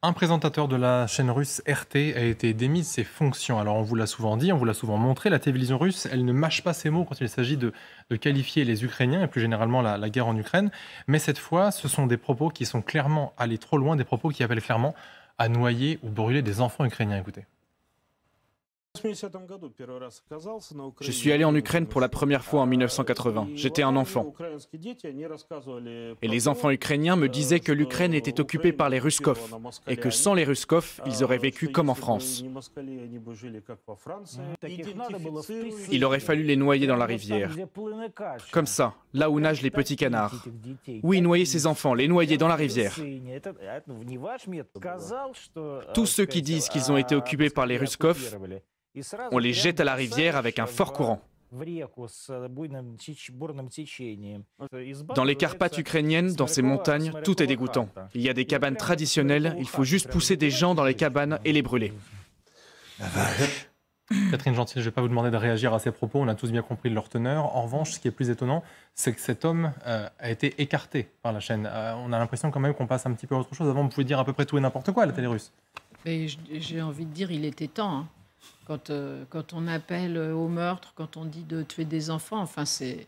Un présentateur de la chaîne russe RT a été démis de ses fonctions. Alors on vous l'a souvent dit, on vous l'a souvent montré, la télévision russe, elle ne mâche pas ses mots quand il s'agit de qualifier les Ukrainiens et plus généralement la guerre en Ukraine. Mais cette fois, ce sont des propos qui sont clairement allés trop loin, des propos qui appellent clairement à noyer ou brûler des enfants ukrainiens. Écoutez. Je suis allé en Ukraine pour la première fois en 1980. J'étais un enfant. Et les enfants ukrainiens me disaient que l'Ukraine était occupée par les Ruskov et que sans les Ruskov, ils auraient vécu comme en France. Il aurait fallu les noyer dans la rivière. Comme ça, là où nagent les petits canards. Oui, noyer ces enfants, les noyer dans la rivière. Tous ceux qui disent qu'ils ont été occupés par les Ruskov, on les jette à la rivière avec un fort courant. Dans les Carpates ukrainiennes, dans ces montagnes, tout est dégoûtant. Il y a des cabanes traditionnelles, il faut juste pousser des gens dans les cabanes et les brûler. Catherine Gentil, je ne vais pas vous demander de réagir à ces propos, on a tous bien compris leur teneur. En revanche, ce qui est plus étonnant, c'est que cet homme a été écarté par la chaîne. On a l'impression quand même qu'on passe un petit peu à autre chose. Avant, on pouvait dire à peu près tout et n'importe quoi à la télé russe. Mais j'ai envie de dire, il était temps. Hein. Quand on appelle au meurtre, quand on dit de tuer des enfants, enfin c'est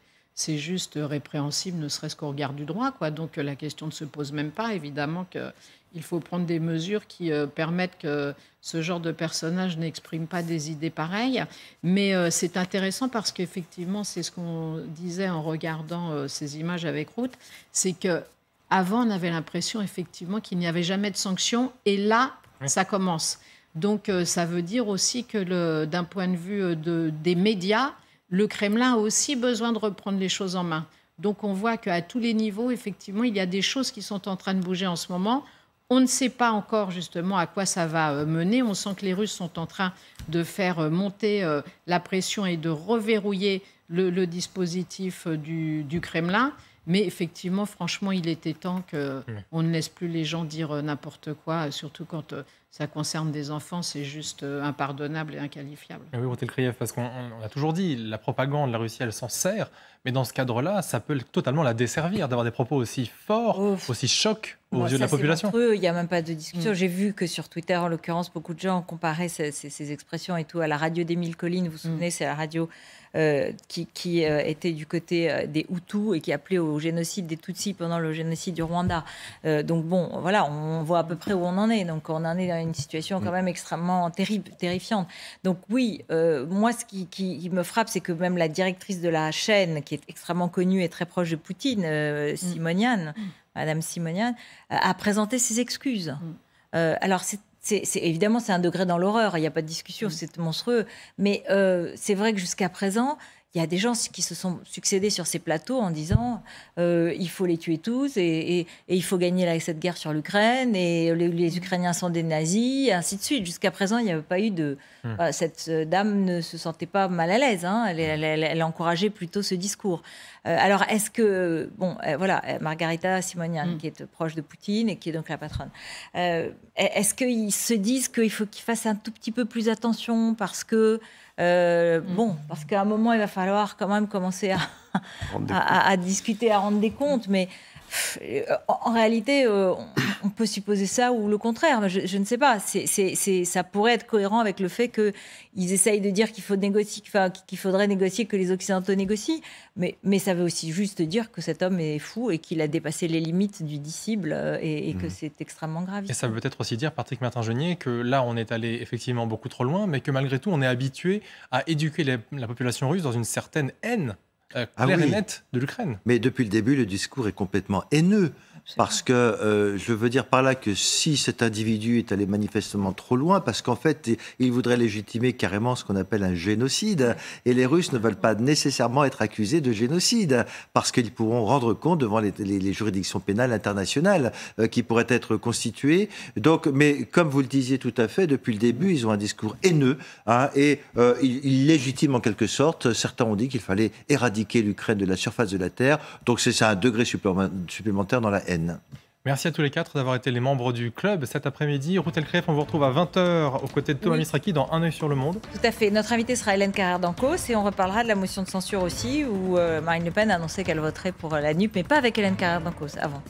juste répréhensible, ne serait-ce qu'au regard du droit, quoi. Donc la question ne se pose même pas. Évidemment qu'il faut prendre des mesures qui permettent que ce genre de personnage n'exprime pas des idées pareilles. Mais c'est intéressant parce qu'effectivement, c'est ce qu'on disait en regardant ces images avec Ruth, c'est qu'avant, on avait l'impression effectivement qu'il n'y avait jamais de sanctions. Et là, ça commence. Donc, ça veut dire aussi que d'un point de vue des médias, le Kremlin a aussi besoin de reprendre les choses en main. Donc, on voit qu'à tous les niveaux, effectivement, il y a des choses qui sont en train de bouger en ce moment. On ne sait pas encore, justement, à quoi ça va mener. On sent que les Russes sont en train de faire monter la pression et de reverrouiller le dispositif du Kremlin. Mais effectivement, franchement, il était temps qu'on ne laisse plus les gens dire n'importe quoi, surtout quand ça concerne des enfants, c'est juste impardonnable et inqualifiable. Et oui, Ruth Elkreïev, parce qu'on a toujours dit, la propagande, la Russie, elle s'en sert, mais dans ce cadre-là, ça peut totalement la desservir d'avoir des propos aussi forts, aussi chocs aux yeux de la population. Il n'y a même pas de discussion. J'ai vu que sur Twitter, en l'occurrence, beaucoup de gens comparaient ces expressions et tout à la radio d'Émile Colline. Vous vous souvenez, c'est la radio qui était du côté des Hutus et qui appelait au génocide des Tutsis pendant le génocide du Rwanda. Donc bon, voilà, on voit à peu près où on en est. Donc on en est dans une situation quand même extrêmement terrifiante. Donc oui, moi ce qui me frappe, c'est que même la directrice de la chaîne, qui est extrêmement connue et très proche de Poutine, Simonian, Madame Simonian, a présenté ses excuses. Alors évidemment, c'est un degré dans l'horreur, il n'y a pas de discussion, c'est monstrueux. Mais c'est vrai que jusqu'à présent, il y a des gens qui se sont succédés sur ces plateaux en disant il faut les tuer tous et il faut gagner cette guerre sur l'Ukraine et les Ukrainiens sont des nazis, et ainsi de suite. Jusqu'à présent, il n'y avait pas eu de... cette dame ne se sentait pas mal à l'aise. Hein. Elle encourageait plutôt ce discours. Alors, est-ce que... Bon, voilà, Margarita Simonian, qui est proche de Poutine et qui est donc la patronne. Est-ce qu'ils se disent qu'il faut qu'ils fassent un tout petit peu plus attention parce que... parce qu'à un moment, il va falloir quand même commencer à discuter, à rendre des comptes. Mais en réalité, on peut supposer ça ou le contraire. Je ne sais pas. Ça pourrait être cohérent avec le fait qu'ils essayent de dire qu'il faudrait négocier, que les Occidentaux négocient. Mais ça veut aussi juste dire que cet homme est fou et qu'il a dépassé les limites du disciple et que c'est extrêmement grave. Et ça veut peut-être aussi dire, Patrick Martin-Genier, que là, on est allé effectivement beaucoup trop loin, mais que malgré tout, on est habitué à éduquer la population russe dans une certaine haine claire et nette de l'Ukraine. Mais depuis le début, le discours est complètement haineux. Parce que je veux dire par là que si cet individu est allé manifestement trop loin, parce qu'en fait, il voudrait légitimer carrément ce qu'on appelle un génocide, et les Russes ne veulent pas nécessairement être accusés de génocide, parce qu'ils pourront rendre compte devant les juridictions pénales internationales qui pourraient être constituées. Donc, mais comme vous le disiez tout à fait, depuis le début, ils ont un discours haineux, et ils légitiment en quelque sorte. Certains ont dit qu'il fallait éradiquer l'Ukraine de la surface de la Terre, donc c'est un degré supplémentaire dans la haine. Merci à tous les quatre d'avoir été les membres du club cet après-midi. Ruth Elkreïev, on vous retrouve à 20h aux côtés de Thomas Misraki dans Un œil sur le monde. Tout à fait. Notre invité sera Hélène Carrère-Dancos et on reparlera de la motion de censure aussi où Marine Le Pen a annoncé qu'elle voterait pour la NUP, mais pas avec Hélène Carrère-Dancos avant.